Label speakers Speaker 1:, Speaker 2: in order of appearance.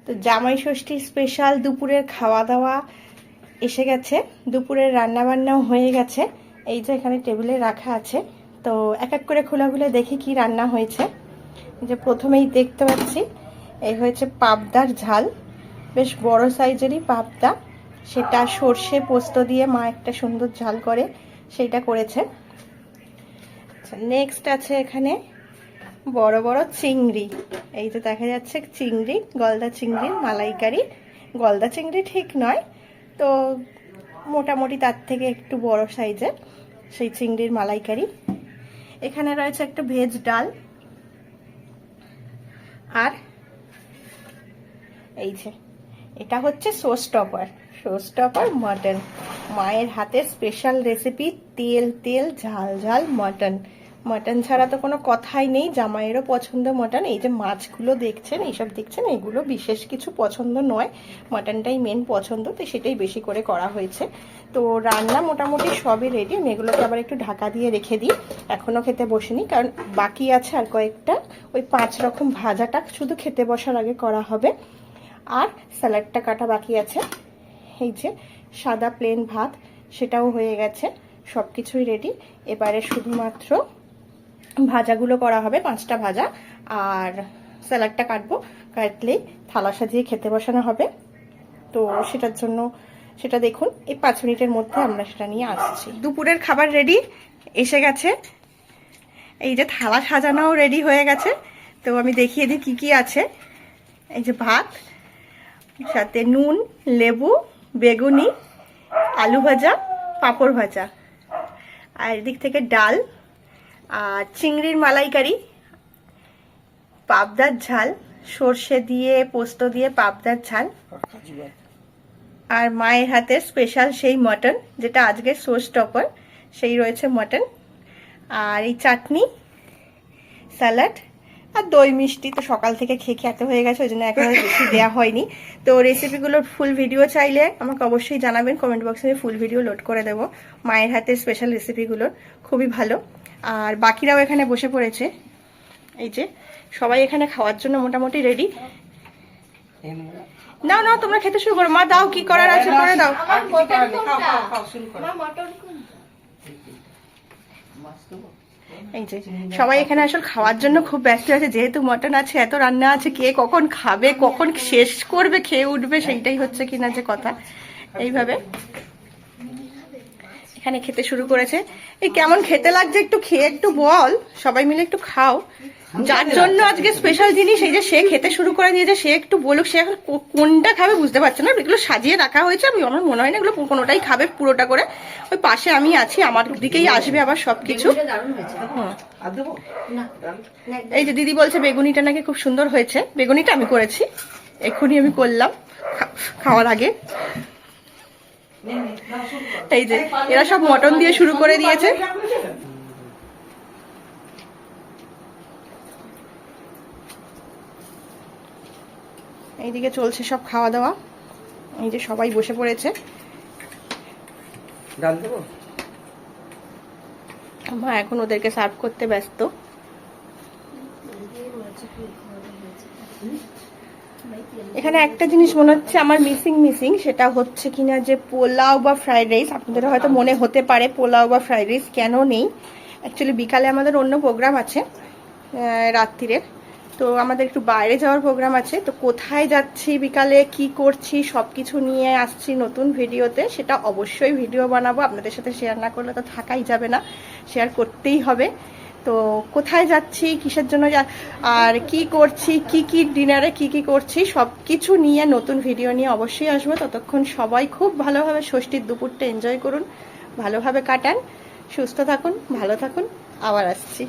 Speaker 1: তো জামাই ষষ্ঠীর স্পেশাল দুপুরের খাওয়া দাওয়া এসে গেছে, দুপুরের রান্না বান্নাও হয়ে গেছে। এই যে এখানে টেবিলে রাখা আছে, তো এক এক করে খোলা খুলে দেখি কি রান্না হয়েছে। যে প্রথমেই দেখতে পাচ্ছি এই হয়েছে পাবদার ঝাল, বেশ বড় সাইজেরই পাবদা, সেটা সর্ষে পোস্ত দিয়ে মা একটা সুন্দর ঝাল করে সেইটা করেছে। নেক্সট আছে এখানে বড় বড় চিংড়ি, এই যে দেখা যাচ্ছে চিংড়ি, গলদা চিংড়ির মালাইকারি। গলদা চিংড়ি ঠিক নয়, তো মোটামুটি তার থেকে একটু বড় সাইজের সেই চিংড়ির মালাইকারি। এখানে রয়েছে একটা ভেজ ডাল, আর এই যে এটা হচ্ছে সোস টপার মটন, মায়ের হাতের স্পেশাল রেসিপি। তেল তেল ঝাল ঝাল মটন ছাড়া তো কোনো কথাই নেই। জামাইয়েরও পছন্দ মটন। এই যে মাছগুলো দেখছেন, এইসব দেখছেন, এগুলো বিশেষ কিছু পছন্দ নয়, মটনটাই মেন পছন্দ, তো সেটাই বেশি করে করা হয়েছে। তো রান্না মোটামুটি সবই রেডি। আমি এগুলোকে আবার একটু ঢাকা দিয়ে রেখে দিই, এখনও খেতে বসিনি, কারণ বাকি আছে আর কয়েকটা। ওই 5 রকম ভাজাটা শুধু খেতে বসার আগে করা হবে, আর স্যালাডটা কাটা বাকি আছে। এই যে সাদা প্লেন ভাত, সেটাও হয়ে গেছে, সব কিছুই রেডি। এবারে শুধুমাত্র ভাজাগুলো করা হবে, 5টা ভাজা, আর স্যালাডটা কাটলেই থালা সাজিয়ে খেতে বসানো হবে। তো সেটার জন্য সেটা দেখুন, এই 5 মিনিটের মধ্যে আমরা সেটা নিয়ে আসছি। দুপুরের খাবার রেডি এসে গেছে, এই যে থালা সাজানোও রেডি হয়ে গেছে। তো আমি দেখিয়ে দিই কি কি আছে। এই যে ভাত, সাথে নুন, লেবু, বেগুনি, আলু ভাজা, পাঁপড় ভাজা, আর এদিক থেকে ডাল, আর চিংড়ির মালাইকারি, পাবদার ঝাল, সর্ষে দিয়ে পোস্ত দিয়ে পাবদার ঝাল, আর মায়ের হাতের স্পেশাল সেই মটন, যেটা আজকে সোস টপার, সেই রয়েছে মটন, আর এই চাটনি, স্যালাড, আর দই মিষ্টি। তো সকাল থেকে খেয়ে এত হয়ে গেছে, ওই জন্য একেবারে বেশি দেওয়া হয়নি। তো রেসিপিগুলোর ফুল ভিডিও চাইলে আমাকে অবশ্যই জানাবেন, কমেন্ট বক্সে আমি ফুল ভিডিও লোড করে দেবো। মায়ের হাতের স্পেশাল রেসিপিগুলোর খুবই ভালো। আর বাকিরাও এখানে বসে পড়েছে, এই যে সবাই এখানে খাওয়ার জন্য মোটামুটি রেডি। নাও নাও, তোমরা খেতে শুরু করো। মা দাও, কি করার আছে করে দাও। এই যে সবাই এখানে আসলে খাওয়ার জন্য খুব ব্যস্ত আছে, যেহেতু মটন আছে, এত রান্না আছে, কে কখন খাবে, কখন শেষ করবে, খেয়ে উঠবে, সেইটাই হচ্ছে কিনা যে কথা। এইভাবে এখানে খেতে শুরু করেছে। এই কেমন খেতে লাগছে একটু খেয়ে একটু বল, সবাই মিলে একটু খাও। যার জন্য আজকে স্পেশাল জিনিস, এই যে সে খেতে শুরু করে দিয়েছে, সে একটু বলুক, সে এখন কোনটা খাবে বুঝতে পারছে না। এগুলো সাজিয়ে রাখা হয়েছে, আমার মনে হয় না এগুলো কোনোটাই খাবে পুরোটা করে। ওই পাশে আমি আছি, আমার দিকেই আসবে আবার সবকিছু। এই যে দিদি বলছে বেগুনিটা নাকি খুব সুন্দর হয়েছে। বেগুনিটা আমি করেছি, এক্ষুনি আমি করলাম খাওয়ার আগে। এই যে এরা সব মটন দিয়ে শুরু করে দিয়েছে। এইদিকে চলছে সব খাওয়া দাওয়া, এই যে সবাই বসে পড়েছে। মা এখন ওদেরকে সার্ভ করতে ব্যস্ত। এখানে একটা জিনিস মনে হচ্ছে আমার মিসিং, সেটা হচ্ছে কিনা যে পোলাও বা ফ্রাইড রাইস। আপনাদের হয়তো মনে হতে পারে পোলাও বা ফ্রাইড রাইস কেন নেই। অ্যাকচুয়ালি বিকালে আমাদের অন্য প্রোগ্রাম আছে, রাত্রিরে। তো আমাদের একটু বাইরে যাওয়ার প্রোগ্রাম আছে। তো কোথায় যাচ্ছি, বিকালে কি করছি, সব কিছু নিয়ে আসছি নতুন ভিডিওতে। সেটা অবশ্যই ভিডিও বানাবো, আপনাদের সাথে শেয়ার না করলে তো থাকাই যাবে না, শেয়ার করতেই হবে। তো কোথায় যাচ্ছি, কিসের জন্য, আর কি করছি, কি ডিনারে কি করছি, সব কিছু নিয়ে নতুন ভিডিও নিয়ে অবশ্যই আসবো। ততক্ষণ সবাই খুব ভালোভাবে ষষ্ঠীর দুপুরটা এনজয় করুন, ভালোভাবে কাটান, সুস্থ থাকুন, ভালো থাকুন। আবার আসছি।